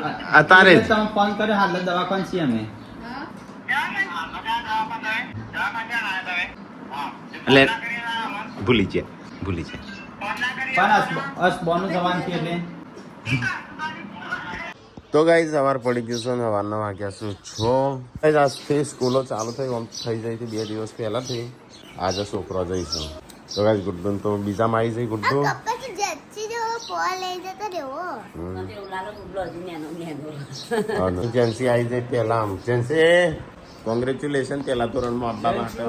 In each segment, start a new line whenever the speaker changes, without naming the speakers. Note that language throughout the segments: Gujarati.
અત્યારે જ
તમે ફોન કર્યો હાલ દવાખાન છીએ અમે
એટલે ભૂલી છે
પણ અસ બોનું જવાન છે એટલે
તો ગાઈઝ સવાર પડી ગયું છે ને સવારના વાગ્યા શું છો આજથી સ્કૂલો ચાલુ થઈ આમ થઈ જાય છે 2 દિવસ પહેલાંથી આજે છોકરો જઈશું તો ગાઈઝ ગુડ્ડુ તો બીજામાં આવી જાય ગુડ્ડુ જેન્સી આવી જાય પહેલા આમ જેન્સી કોંગ્રેચ્યુલેશન પહેલા ધોરણમાં આપવા માટે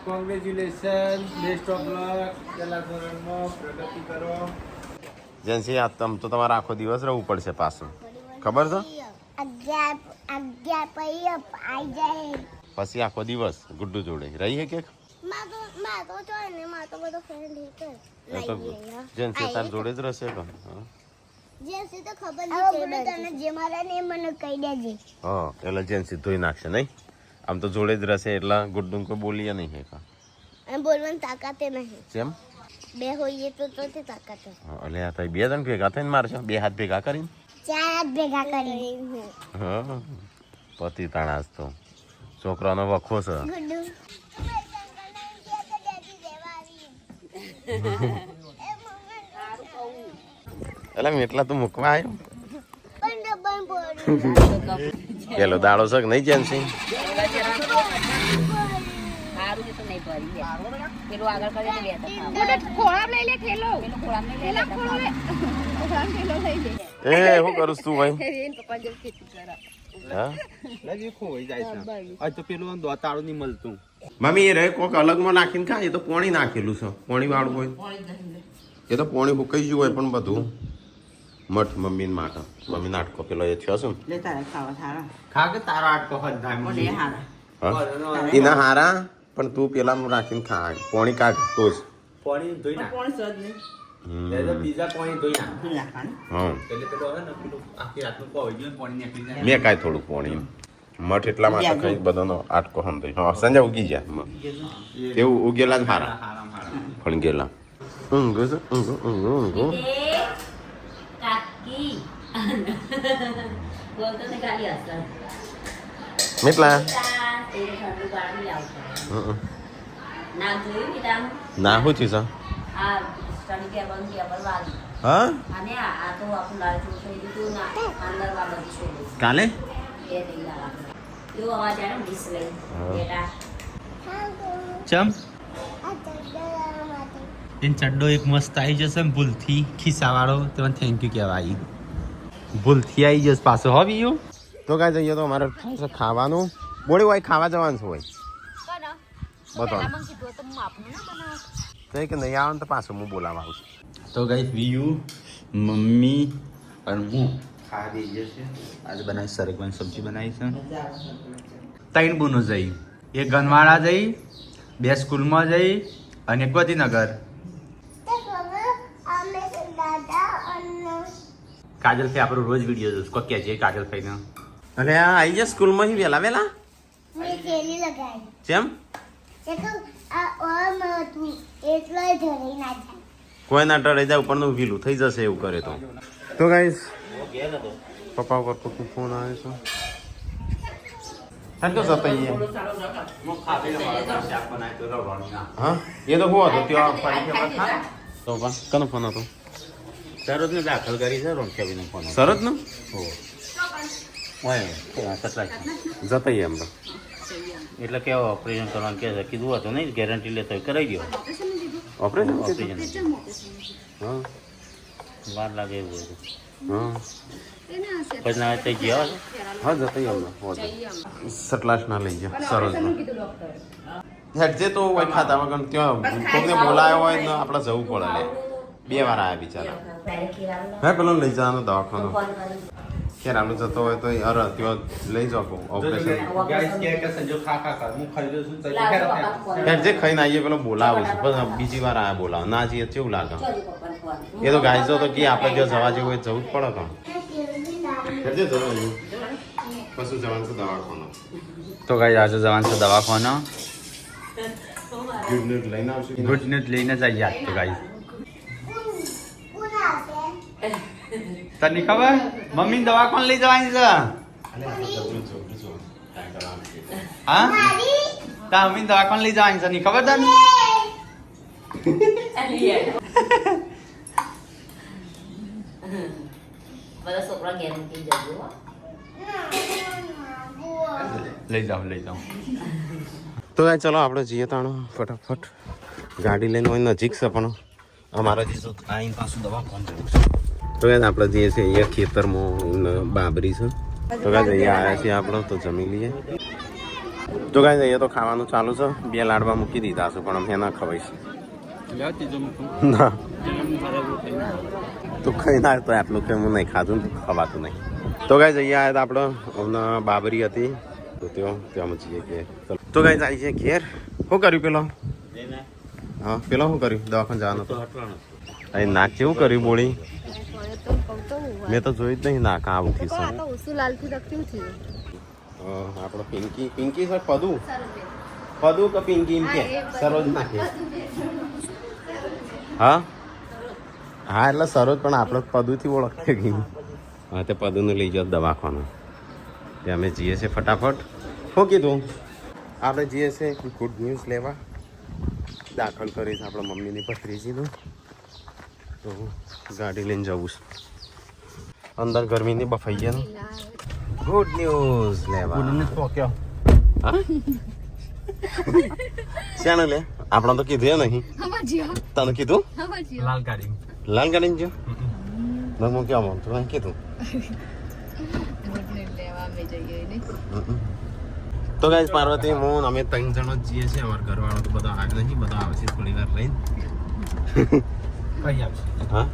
કોંગ્રેચ્યુલેશન બેસ્ટ ઓફ લક પહેલા ધોરણમાં પ્રગતિ કરો
જેન્સી આ તમ તો તમારે આખો દિવસ રહેવું પડશે પાછું ખબર છે પછી આખો દિવસ ગુડ્ડુ જોડે રહી હે કે જેન્સી તાર જોડે જ રહેશે કે હા એટલે જેન્સી ધોઈ નાખશે નહીં આમ તો જોડે જ રહેશે એટલે ગુડ્ડુ કોઈ બોલીએ નહીં હે કા
બોલવાની તાકાત નહીં
કેમ
બે હોઈએ તો તાકાત
એટલે આ તો 2 જણ ભેગા થઈને મારશો 2 હાથ ભેગા કરીને
4 હાથ ભેગા કરીને
હા પતિ તાણાસ તો છોકરાનો વખો છે એટલે મેટલા તું મૂકવા આવ્યો પેલો દાડો છે કે નહીં જેન્સી એ શું કરું તું ભાઈ
તો પેલું દોતાળું નહીં મળતું
મમ્મી એ રહે કોક અલગમાં નાખીને ખાય એ તો પોણી નાખેલું છે પોણી વાળું હોય એ તો પોણી ફૂકાઈ ગયું હોય પણ બધું મઠ મમ્મી માટે મમ્મી નાટકો પેલો એ થયો છે ને
ખા કે તારો આટકો હદ
એના હારા પણ તું પેલા રાખીને ખા પોણી કાઢ તો જ
પાણી ધોઈ નાખ બીજા પાણી ધોઈ નાખ
હા
એટલે પેલો હવે ને પેલું આખી રાતનું કોઈ ગયું પાણી નીકળી જાય
મેં કાંઈ થોડું પોણી મઠ એટલા માટે કઈ બધાનો આટકો હંધો હા સંજય ઉગી જાય એવું ઉગેલા જ હારા પણ ગયેલા ઊંઘો છે ઊંઘો મેટલા ના શું થયું હા કાલે
ચમ એન ચડ્ડો એક મસ્ત આવી જશે ને ભૂલથી ખિસ્સાવાળો તમને થેન્ક યુ કહેવાય ભૂલથી આવી જશે પાછો હો બીયું
તો કાંઈ જઈએ તો અમારે ખાવાનું બોડી હોય ખાવા જવાનું છે હોય બતાવો તો કે નહીં આવે ને તો પાછું હું બોલાવા આવું
તો ગાઈસ વીયુ મમ્મી અને હું ખાવા દઈ જશે આજે બનાવી સરગવાની સબ્જી બનાવી છે 3 બુનો જઈ એક ગનવાડા જઈ 2 સ્કૂલમાં જઈ અને એક ગાંધીનગર કાજલ ભાઈ આપણો રોજ વિડીયો જોઈશ કોઈ કહે છે કાજલ ભાઈને
અને આ આવી જાય સ્કૂલમાં વેલા વેલા કેમ કોઈ ના ડરે જાય ઉપરનું વીલું થઈ જશે એવું કરે તો ગાઈસ પપ્પા ઉપર કોઈક ફોન આવે છે ઠંડો જતા હા એ તો હું હતો ત્યાં તો કનો ફોન હતો
સરદને દાખલ કરી છે રોણખ્યાબીનો ફોન
સરદ નો
જતા
એમ
એટલે કેવો ઓપરેશન કરવાનું કે કીધું હતું નહીં ગેરંટી લેતો કરાવી દો
ઓપરેશન
હા વાર લાગે એવું હતું
હા
પછી ના થઈ ગયા
હા જતા એમ સટલાસ ના લઈ ગયા સરસ હેડજે તો હોય ખાતા વગર ત્યાં કોઈને બોલાયો હોય ને આપણે જવું પડે લે 2 વાર આવ્યા બિચારા હે પેલો લઈ જવાનો દવાખાનો ખેરાલું જતો હોય તો અરે ત્યાં લઈ જાઓ ઓપરેશન જે ખાઈને આવીએ પેલો બોલાવે છે પણ બીજી વાર આયા બોલાવે ના જઈએ કેવું લાગે એ તો ગાય તો કે આપણે જો જવા જેવું હોય જવું જ પડે તો પછી જવાનું છે દવાખાનો
તો ગાય આજે જવાનું છે દવાખાનો
ગુડ ન્યૂઝ લઈને આવશું
ગુડ ન્યૂઝ લઈને જઈએ આજ તો ગાય તને ખબર મમ્મી દવાખાને લઈ જવાની છે હા તા મમ્મી દવાખાને લઈ જવાની છે ની ખબર તને
બધા છોકરા ગેરંટી જજો હો.
લઈ જાઓ
તો ગાય ચલો આપણે જઈએ તાણો ફટાફટ ગાડી લઈને હોય નજીક છે પણ અમારા જે આઈને પાછું દવાખાને જવું છે તો ગાય આપણે જઈએ છીએ અહીંયા ખેતરમાં બાબરી છે તો ગાય અહીંયા આવ્યા છીએ આપણે તો જમી લઈએ તો ગાય અહીંયા તો ખાવાનું ચાલુ છે 2 લાડવા મૂકી દીધા છે પણ અમે ના ખવાઈશ ના તો ખાઈ ના તો આટલું કે હું નહીં ખાધું ને ખવાતું નહીં તો ગાય અહીંયા આવ્યા હતા આપણે બાબરી હતી તો ત્યાં જઈએ કે તો ગાય જાય છે ઘેર શું કર્યું પેલો હા પેલો શું કર્યું દવાખાને જવાનું તો અહીં નાક કેવું કર્યું બોળી મેં તો જોયું જ નહીં નાક આવું થયું આપણો પિંકી સર પદુ કે પિંકી એમ કે સરોજ નાખે હા હા એટલે સરોજ પણ આપણે પદુથી ઓળખીએ ગઈ હા તે પદુને લઈ જાઓ દવાખાનું તે અમે જઈએ છીએ ફટાફટ શું કીધું આપણે જઈએ છીએ ગુડ ન્યૂઝ લેવા દાખલ કરીશ આપણા મમ્મીની ભત્રીજીનું તો ગાડી લઈને જવું છે અંદર ગરમીની બફાઈ ગયા ગુડ ન્યૂઝ લેવા હા શાને લે આપણા તો કીધું નહીં તને કીધું
લાલ ગાડી
લાલ ગાડી જો હું ક્યાં માંગતો નહીં કીધું તો ગાઈસ પાર્વતી હું અમે 3 જણો જ જઈએ છીએ અમારા ઘરવાળો તો બધા આગ નહીં બધા આવશે થોડી વાર રહીને
કઈ આવશે
હા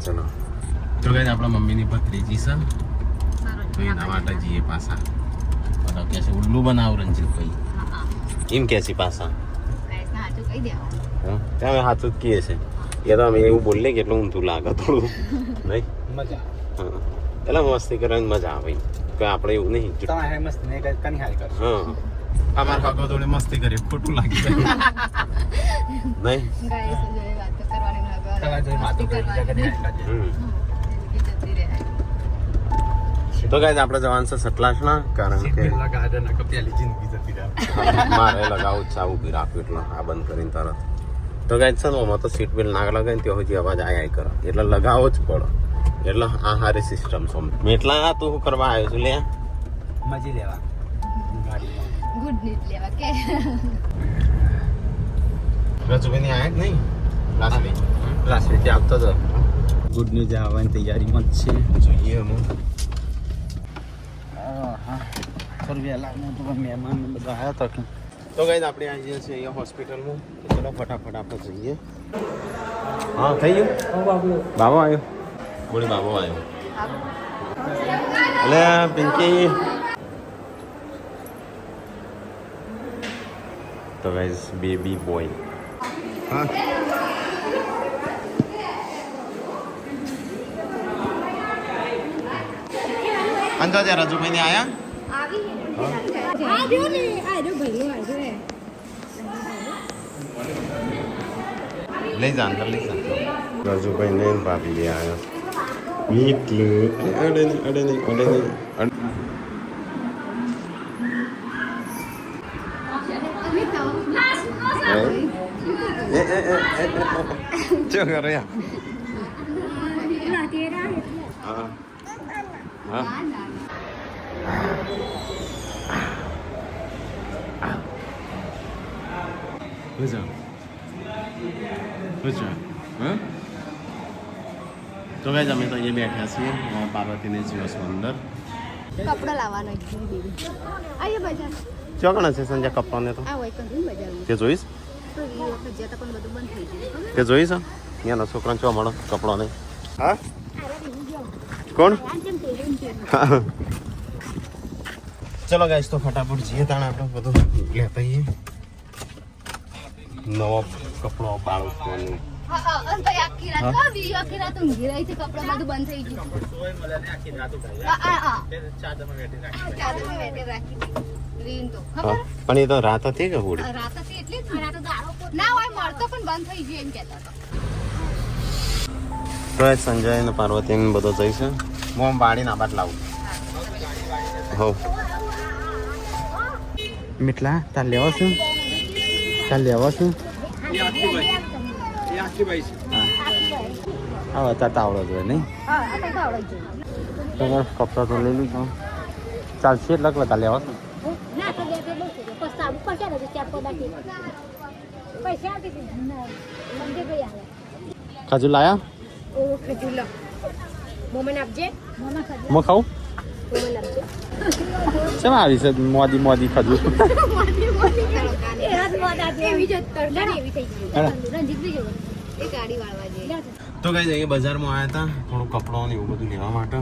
ચલો તો ગાઈસ આપણા મમ્મીની ભત્રીજી છે તો એના માટે જઈએ પાછા બધા કહે છે ઉલ્લુ બનાવ રંજીતભાઈ એમ કહે છે પાછા ત્યાં અમે હાથું જ કહીએ છે એ તો અમે એવું બોલીએ કે એટલું ઊંધું લાગે થોડું નહીં
મજા
હા એટલે મસ્તી કરવાની મજા આવે કે આપણે એવું નહીં
તમારે મસ્ત ને કની હાલ કરશો
હા અમારા કાકો જોડે મસ્તી કરીએ ખોટું લાગી જાય નહીં
તમારે જોઈ વાતો કરી જગત
તો ગાઈસ આપણે જવાનું છે સતલાસના કારણ કે
ગાર્ડન પેલી જિંદગી જતી રહે
મારે લગાવું ચા ઊભી રાખવું એટલે આ બંધ કરીને તરત તો ગાઈસ છે ને આમાં તો સીટ બેલ્ટ ના લગાવીને ત્યાં સુધી અવાજ આય કરે એટલે લગાવવો જ પડે એટલે આ હારી સિસ્ટમ છે એટલા તું શું કરવા આવ્યો છું લે
મજી લેવા ગાડીમાં
ગુડ ન્યૂઝ લેવા કે
રજુભાઈની આયા જ નહીં લાસલી
રાષ્ટ્રીય આવતો હતો ગુડ ન્યૂઝ આવવાની તૈયારીમાં જ છે
જોઈએ અમે
હા સર વહેલા તો મહેમાન બધા આવ્યા હતા કે
તો ગાઈસ આપણે આવી જઈએ છીએ અહીંયા હોસ્પિટલમાં તો ચલો ફટાફટ આપણે જઈએ હા થઈ ગયું બાબો આવ્યો બોલી બાબો આવ્યો એટલે પિંકી તો ગાઈસ બેબી બોય હા અંજો ત્યાં રાજુભાઈ ને આયા લઈ જા અંદર લઈ જા રાજુભાઈ ને ભાભી બે આવ્યા મીઠલું અડે નહીં ચો કરો યાર હા હા Güzel. હા તો ગાઈસ અમે તો અહીંયા બેઠા છીએ પાર્વતીને જીવસ અંદર
કપડા લાવવાનો આયે બજાર
ચોકણા છે સંજય કપ્પાને તો
આ હોય કંઈ બજાર
તે જોઈશ
તો એ વખત જતા પણ બધું બંધ થઈ ગયું
તે જોઈશ અહીંયાના છોકરાને ચો મળો કપડો નહીં હા કોણ ચલો ગાઈસ તો ફટાફટ જઈએ તાણે આપણે બધું લેતા આવીએ નવો કપડો બાળકોનું
આખી રાત ઊંઘી રહી છે કપડા બધું બંધ થઈ ગયું ચાદરમાં વેટે રાખી રીન તો
હા પણ એ તો રાત હતી કે હોળી
રાત હતી એટલે જ રાત ના હોય મળતો પણ બંધ થઈ ગયું એમ કહેતા હતા
તો એ સંજય ને પાર્વતી ને બધો જઈશું હું આમ વાળીને આબાદ લાવું હો
મીઠલા તાર લેવો છું હા અત્યારે તાવડો જોઈએ નહીં તમારે કપડા તો લઈ લીધો ચાલશે એટલે બધા લેવા છું ખજૂર લાયા હું ખાઉં શેમાં આવી છે મોદી ખજૂર
તો કઈ જઈએ બજારમાં આવ્યા હતા થોડું કપડો ને એવું બધું લેવા માટે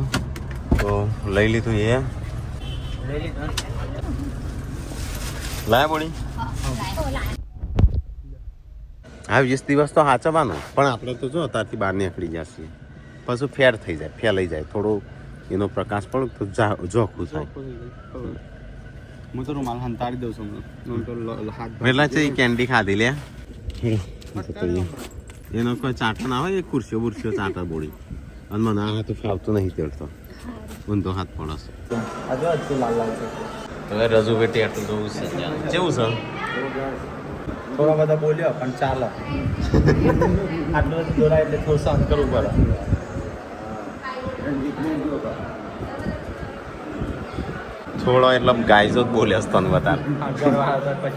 તો લઈ લીધું એ લાયા બોડી હા 20 દિવસ તો સાચવવાનું પણ આપણે તો જો અત્યારથી બહાર નીકળી જશે પછી ફેર થઈ જાય ફેલાઈ જાય થોડું એનો પ્રકાશ પણ તો જોખું થાય
હું તો રૂમાલ હંતાડી દઉં છું
પેલા છે કેન્ડી ખાધી લે એનો કોઈ ચાટા ના હોય એ ખુરશીઓ બુરશીઓ ચાટા બોડી અને મને આ તો ફાવતું નહીં તેડતો ઊંધો હાથ પડશે હવે રજૂ બેટી આટલું જોવું છે કેવું છે
થોડા બધા બોલ્યો પણ ચાલો આટલું બધું દોરાય એટલે થોડું સહન કરવું પડે
થોડો એટલે ગાયજો જ બોલ્યો તને વધારે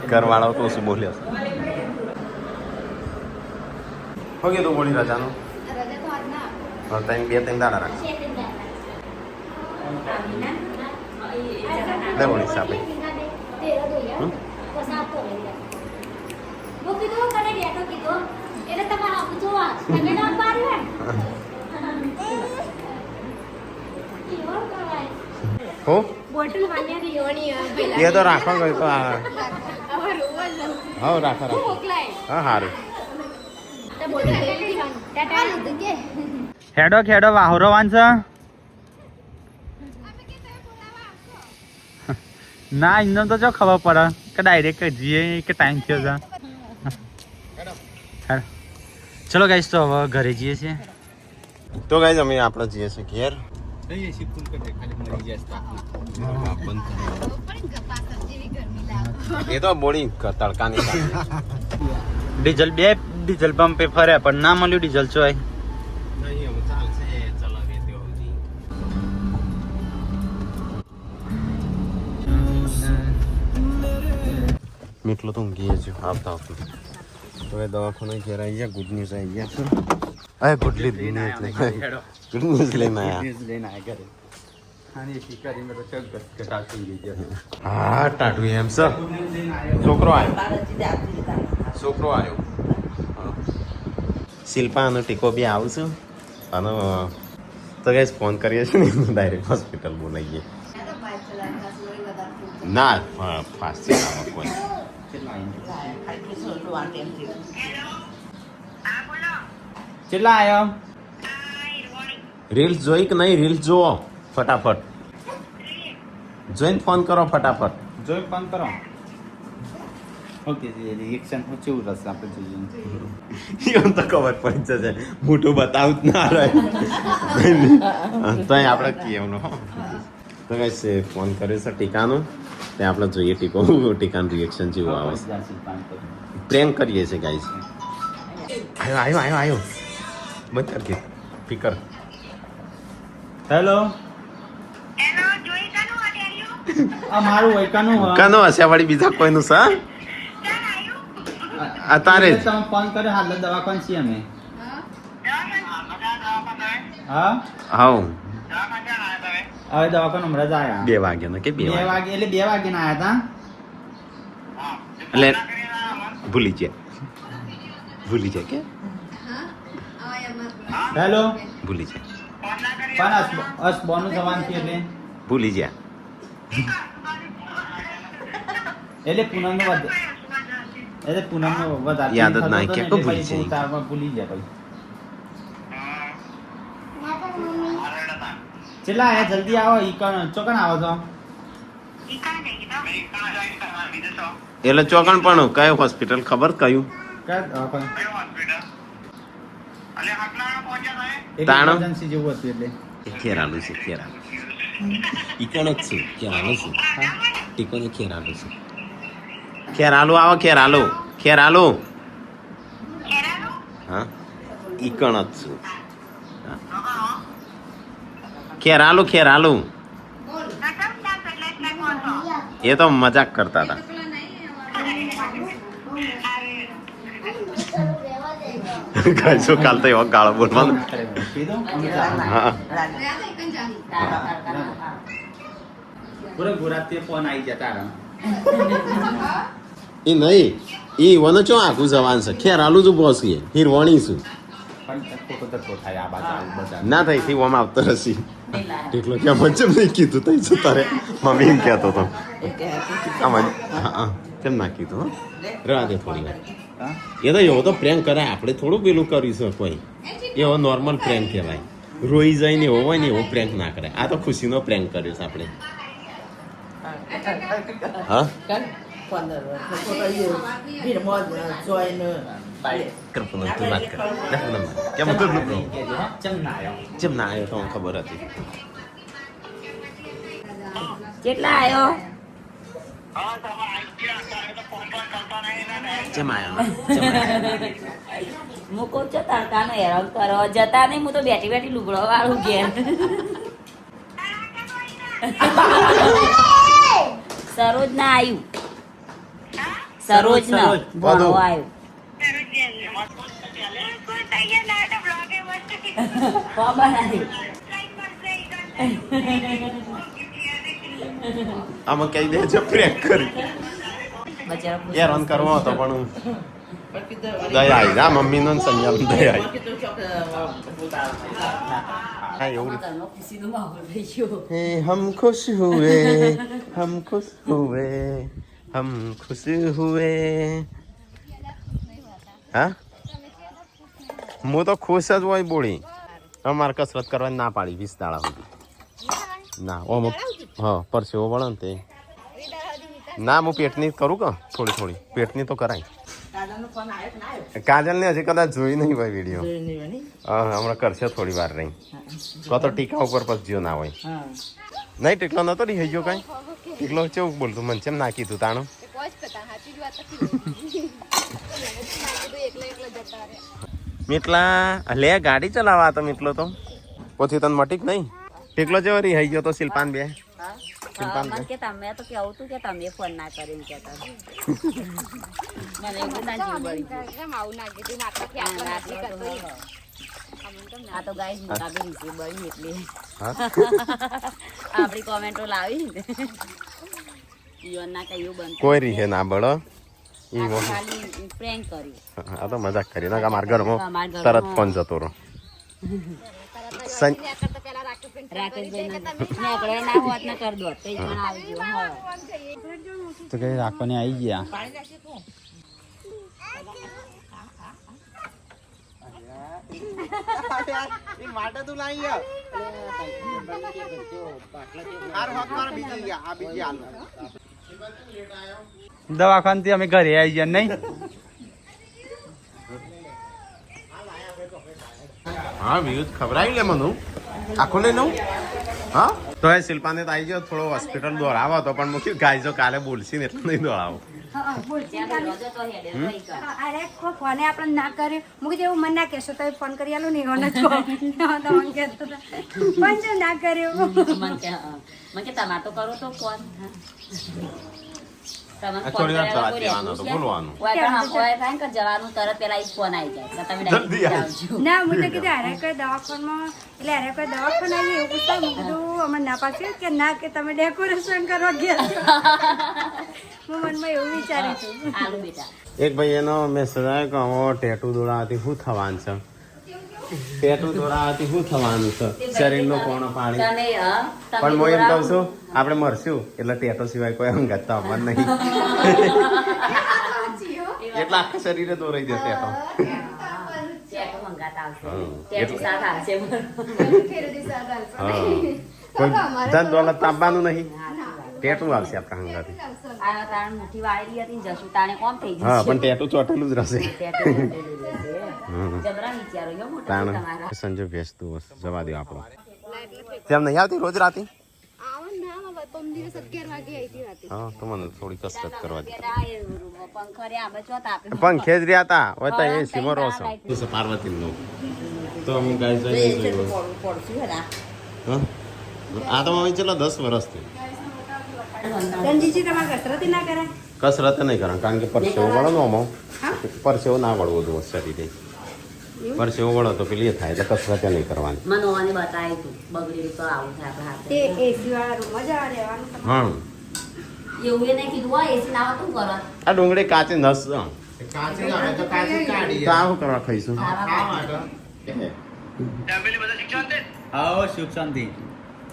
ઘરવાળો તો શું બોલ્યો હો કીધું બોલી રજાનું બે ત્રણ દાડા રાખશે લે બોલી સાપે હો એ તો રાખો ગઈ તો હા રાખો હા સારું
ખેડો વાહોરો વાંચ ના એમને તો જો ખબર પડે કે ડાયરેક્ટ જઈએ કે ટાઈમ થયો છે ચલો ગાઈસ તો હવે ઘરે જઈએ છીએ
તો ગાઈસ અમે આપણે જઈએ છીએ ઘેર એ તો બોડી તડકાની
ડીઝલ પંપે ફરે પણ ના મળ્યું ડીઝલ ચોય
મીઠલો તો ઊંઘીએ છીએ આવતા તો એ દવાખાને ઘેર આવી ગયા ગુડ ન્યૂઝ આવી ગયા છે અરે ગુડ ન્યૂઝ લઈને આવ્યા હા ટાટુ એમ સર છોકરો આવ્યો શિલ્પા અને ટીકો બી આવશું અને તો કઈ ફોન કરીએ છીએ ને ડાયરેક્ટ હોસ્પિટલ બોલાવીએ ના ફાસ્ટ આવે કોઈ
કેટલા આવ્યો
રીલ્સ જોઈ કે નહીં રીલ્સ જુઓ ફટાફટ જોઈને ફોન કરો ફટાફટ
જોઈ ફોન કરો ઓકે રિએક્શન કેવું રહેશે આપણે જોઈએ
એમ તો ખબર પડી જશે મોટું બતાવું જ ના રહે તો આપણે કેવું તો કઈ ફોન કર્યો છે ટીકાનું તે આપણે જોઈએ ટીકાનું રિએક્શન જેવું આવે પ્રેમ કરીએ છીએ ગાઈસ આવ્યો બંધ કરી સ્પીકર
હેલો આ મારું વૈકાનું
કાનો હશે વાળી બીજા કોઈનું છે તારે જ
તમે ફોન કર્યો હાલ દવાખાન છીએ અમે હા
હાઉ
હવે દવાખાન હમણાં જ આવ્યા
2 વાગ્યા કે 2
વાગે એટલે 2 વાગે ના આવ્યા
એટલે ભૂલી જાય કે
હેલો
ભૂલી જાય
પણ અસ બોનું જવાન છે
ભૂલી જાય
એટલે પૂનમ નો વધારે
યાદ જ ના કે કો ભૂલી જાય
ઉતારમાં ભૂલી જાય ભાઈ ચલા આયા જલ્દી આવો ઈકણ ચોકણ આવો છો
એટલે ચોકણ પણ કયો હોસ્પિટલ ખબર કયું
કયા દવાખાને એક
તાણો.
emergency જેવું હતું એટલે
ખેરાલું છે ખેરાલું ઈકણ જ છે ખેરાલું છે ટીકોને ખેરાલું છે ખેરાલું આવો ખેરાલું ખેરાલું હા ઈકણ જ છું હા. ખેરાલું ખેરાલું એ તો મજાક કરતા હતા ગાઈસો કાલ તો એવો ગાળો બોલવાનો
કીધું
હા
પૂરા ગુજરાતી ફોન આવી ગયા તારા
એ નહીં એ વનો ચો આખું જવાન છે ખેરાલું જ ઉભો છે હિરવાણી છું
પણ ખોટો ધક્કો થાય આ બાજુ આવું બધા
ના થઈ થી ઓમ આવતો રસી એટલો કે મને ચેમ નહીં કીધું તઈ શું તારે મમ્મી એમ કહેતો હતો આમાં હા કેમ ના કીધું હો રહેવા દે થોડી વાર
હા
એ તો એવો તો પ્રેન્ક કરાય આપણે થોડું પેલું કરીશું કોઈ એવો નોર્મલ પ્રેન્ક કહેવાય રોઈ જઈને એવો હોય ને એવો પ્રેન્ક ના કરાય આ તો ખુશીનો પ્રેન્ક કર્યો છે આપણે હા કરપનો તું વાત કર કેમ તો
ચમ ના આવ્યો
જેમ ના આવ્યો તો ખબર હતી
કેટલા આવ્યો
જેમ આવ્યો
મૂકો છો તડકાનો હેરાન કરો જતા નહીં હું તો બેઠી બેઠી લુગડો વાળું ઘેર સરોજ ના આવ્યું સરોજ ના
બધું.
આવ્યું ખબર નથી
આમાં કહી દેજો પ્રેન્ક કરી
બચારો ખુશ
હેરાન કરવો હતો પણ દયા આવી જા મમ્મીનો ને સંજ્ઞાનો દયા આવી હા એવું
ઘરનો ખુશીનો માહોલ થઈ ગયો
હે હમ ખુશ હુએ હમ ખુશ હુએ હમ ખુશ હુએ હા હું તો ખુશ જ હોય બોળી અમારે કસરત કરવાની ના પાડી 20 દાડા સુધી ના ઓમ હા પરસેવો વળે ને તે ના હું પેટની કરું કે થોડી થોડી પેટની તો કરાય કાજલ ને હજી કદાચ જોઈ નહીં ભાઈ વિડીયો હા હમણાં કરશે થોડી વાર રહી તો ટીકા ઉપર પછી જ્યો ના હોય નહીં ટીકલો નતો રહી ગયો કઈ ટીકલો કેવું બોલતું મને કેમ ના કીધું તાણું મીટલા લે ગાડી ચલાવવા તો મીટલો તો પછી તને મટીક નહીં ટીકલો જેવો રહી ગયો તો શિલ્પાન બે શિલ્પાન બે
મને કે તમે તો કેવું તું કે તમે ફોન ના કરીને કહેતા મને એવું ના જીવ બળી આ તો ગાઈસ મુકાબે નીચે બળી એટલે
હા
આપણી કોમેન્ટો લાવી ઈવન ના કઈ એવું બનતું
કોઈ રીહે ના બળો ઈ
આપણે ખાલી પ્રેન્ક કર્યું
આ તો મજાક કરી ના મારા ઘરમાં
અમારા ઘરમાં.
તરત ફોન જતો રહો
રાકેશભાઈ ના નેકળે ના હોત ને કર દો તો ઈ પણ આવી ગયો હા
તો કઈ રાખવાને આવી ગયા દવાખાનાથી અમે ઘરે આવી ગયા નહીં
હા વિયુત ખબરાવી લે મનું આખું લઈ લઉં હા તો એ શિલ્પાને તો આવી ગયો થોડો હોસ્પિટલ દોડાવો તો પણ મૂક્યું ગાય જો કાલે બોલશી ને એટલે નહીં દોડાવો
અરે ફોને આપણે ના કર્યો મૂકી દેવું મને ના કહેશો તો ફોન કરી આલો નહીં હોને તો તમને કહેતો પણ જો ના કર્યો
મને કે તમારે તો કરો તો ફોન
થોડી વાર જવા દેવાનો તો બોલવાનું
જવાનું તરત પેલા ઈ ફોન આવી જાય તો તમે
જલ્દી આવી.
આવજો
ના હું તો કીધું અરે કોઈ દવાખાનામાં એટલે અરે કોઈ દવાખાના આવી એવું પૂછતા મેં કીધું અમે ના પાડશું કે ના કે તમે ડેકોરેશન કરવા ગયા છો હું મનમાં એવું વિચારું છું
આલુ બેટા
એક ભાઈ એનો મેસેજ આવ્યો કે હવે ટેટુ દોડાવવાથી શું થવાનું છે ટેટુ દોડાવવાથી શું થવાનું છે શરીરનો કોણો પાણી
તને
પણ હું એમ કહું છું આપણે મરશું એટલે ટેટો સિવાય કોઈ અંગત તો આવવાનું નહીં એટલે આખા શરીરે દોરાઈ જશે ટેટો
મંગાતા આવશે
હા.
ટેટુ સાથ આવશે
હા કોઈ ધન દોલત આપવાનું નહીં ટેટુ આવશે આપણા હંગાથી.
આ તાણ મુઠ્ઠી વાળેલી હતી ને જશું તાણે કોમ થઈ
હા
જશે
પણ ટેટુ ચોટેલું જ રહેશે.
ટેટુ ચોટેલું રહેશે. જબરા વિચારો યો મોટા
તાણ
તમારા
સંજય ભેસતું જવા દો આપણો. તેમ નહીં આવતી રોજ રાતે?
આવો ના બાબા, પરમ દિવસ 11 વાગે આવી હતી રાતે.
હા તો મને થોડી કસરત કરવા દે.
પંખરે આમે ચો તાપે
પણ ખેજ રહ્યા હતા હોય તો એ સિમરો છો પાર્વતી નો તો હું ગાય જઈ જોયું.
પડશું હેરા
હા આ તો મમ્મી ચલો 10 વર્ષથી
ધનજીજી તમારે કસરત ના કરાય?
કસરત નહીં કરે કારણ કે પરસેવો વળો ને આમાં પરસેવો ના વળવો જોઈએ શરીરે. પરસેવો વળો તો પેલી એ થાય એટલે કસરત નહીં કરવાની.
મને ઓને બતાવી તું બગડી તો આવું થાય આપણા હાથે
તે એસી વાળા રૂમમાં જવા રહેવાનું તમારે.
હા
એવું એ નહીં કીધું હોય એસી ના આવે તું કરો
આ ડુંગળી કાચી નસ તો
કાચી આવે તો કાચી કાઢી
આ શું કરવા ખાઈશું?
આવો સુખ શાંતિ.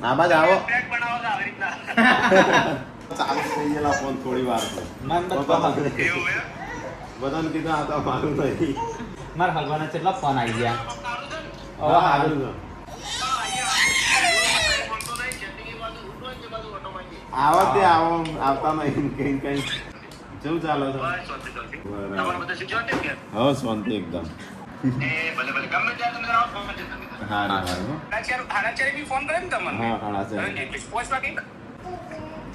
આ બાદ આવો ચાલુ થઈ ગયેલા ફોન થોડી વાર
મન
બધાને કીધું આ તો મારું નહીં.
મારા હલવાના કેટલા ફોન આવી ગયા.
હા, સારું છે. આવો તે આવો આવતા નહીં કઈ કઈ કેવું ચાલે છે? હા શાંતિ એકદમ. હા હા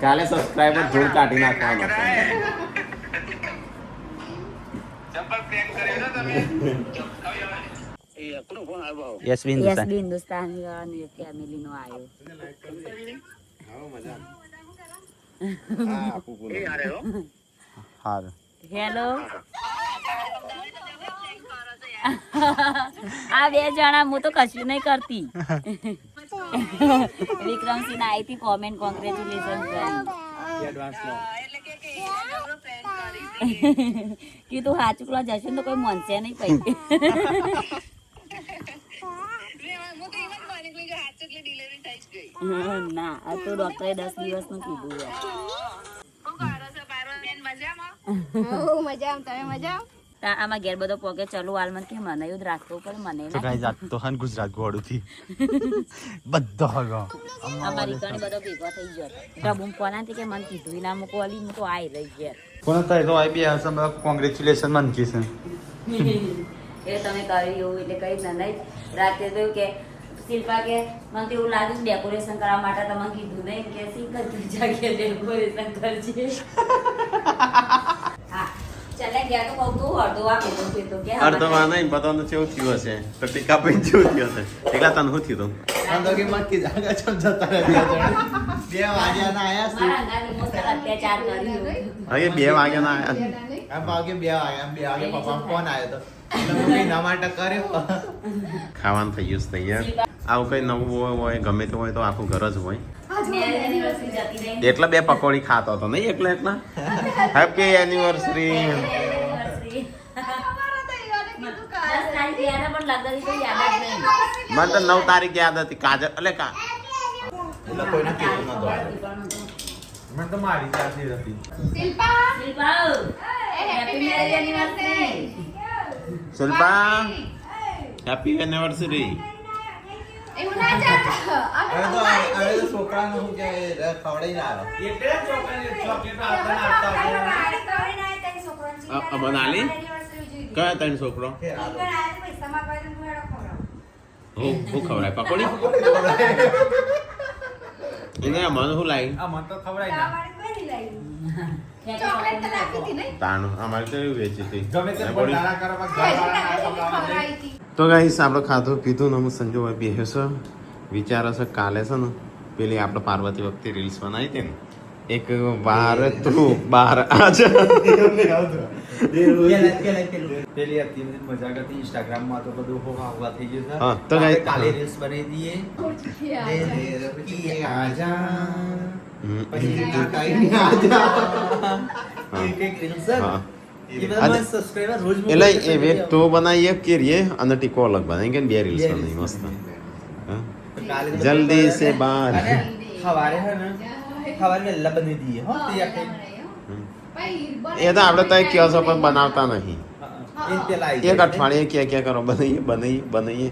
કાલે સબસ્ક્રાઇબર જોડ કાઢી નાખવાનો.
યશવી
યસ હિન્દુસ્તાની વાળાની ફેમિલી નો આવ્યો
હારું.
હેલો આ બે જણા હું તો કશું નહીં કરતી વિક્રમસિંહ આવી હતી કોમેન્ટ કોંગ્રેચ્યુલેશન કીધું હાચુકલા જશે ને તો કોઈ મનશે નહીં પૈકી ના આ તો ડોક્ટરે 10 દિવસનું કીધું
હો મજા આમ, તમે મજા આમ?
આમાં ઘેર બધો પોકે ચલો હાલમાં કે મને એવું જ રાખવું પડે મને
તો કઈ જાત તો હન ગુજરાત ગોળું થી બધો હગો
અમારી ઘણી બધો ભેગો થઈ ગયો ડબુમ કોનાથી કે મને કીધું ના મૂકો અલી હું તો આવી રહી ઘેર
કોણ થાય તો આઈ બી હસમ કોંગ્રેચ્યુલેશન મન કીસે
એ તમે કર્યું એવું એટલે કઈ ના નહીં રાતે તો કે શિલ્પા કે મને તો એવું લાગ્યું ડેકોરેશન કરવા માટે તમે કીધું નહીં કે સિંગલ તું જાગે ડેકોરેશન કરજે હા ચાલે ગયા તો કહું તું અડધો આપે તો કે
અર્ધમાં નહીં બધાનું કેવું થયું હશે તો ટીકા પણ કેવું થયું હશે ટીકા તને શું થયું તું
અંદોગી મક્કી જાગા ચમ જતા રહ્યા 2 વાગ્યા ના આયા
મારા અંગાથી મસ્ત અત્યાચાર કર્યું
હવે 2 વાગ્યાના આયા.
આ વાગે 2 વાગે પપ્પા ફોન આવ્યો તો મમ્મી ના માટે કર્યો
ખાવાનું થઈ ગયું છે તૈયાર. આવું કઈ નવું હોય ગમે તે હોય તો આખું ઘર જ હોય
એનિવર્સરી જતી રહી
એટલે 2 પકોડી ખાતો હતો નહીં એકલા હેપી એનિવર્સરી. મને તો 9 તારીખ યાદ હતી કાજલ એટલે
એટલે કોઈના કેવું ન દો મને તો મારી ચાસી હતી
શિલ્પા,
શિલ્પા હેપી એનિવર્સરી.
એવું ના ચાલે.
હવે તો છોકરાનું શું કે ખવડાઈ ના આવે એટલે ચોકલેટ આપતા
બનાલી કયા 3 છોકરો હું ખવડાય પકોડી એને મને શું લાવી
આ મન તો ખવડાઈ ના
ચોકલેટ તો રાખી હતી નહીં?
તાણું અમારે તો એવું વેચી હતી
ગમે તે બોલારા કરવા
ખવડાવી હતી.
તો ગાઈસ આપણે ખાધું પીધું ને હું સંજોભાઈ બેહ્યો છે વિચારો છે કાલે છે ને પેલી આપણે પાર્વતી વખતે રીલ્સ બનાવી હતી ને એક બાર તું બાર આજા
પેલી હતી મજા કરતી ઇન્સ્ટાગ્રામ માં તો બધું હોવા થઈ ગયું છે
હા, તો guys,
કાલે રીલ્સ બનાવી દઈએ પછી ના કાઈ આજા એક એક રીલ્સ
હા.
ઇવન સબસ્ક્રાઇબર રોજ
એટલે એ વેટ તો બનાવીએ કરીએ અને ટીકો અલગ બનાવી કે 2 રીલ્સ બનાવી મસ્ત હા. જલ્દી સે બાર
ખવારે હે ને ખવારે વેલા બની દઈએ હો તે આપણે
એ તો આપણે તો કહો છો પણ બનાવતા નહીં
એ પેલા આવી
એક
જાય.
અઠવાડિયે ક્યાં કરો બનાવીએ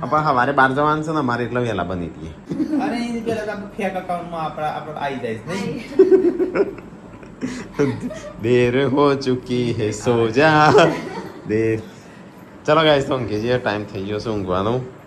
આપણે સવારે 12 જવાનું છે ને અમારે એટલે વહેલા બની દઈએ
અરે એની પેલા તો આપણે ફેક અકાઉન્ટમાં આપણે આવી જાય નહીં.
देर हो चुकी है सो जा देर चलो गाइस तो ઊંઘી જઈએ ટાઈમ થઈ ગયો છે ઊંઘવાનો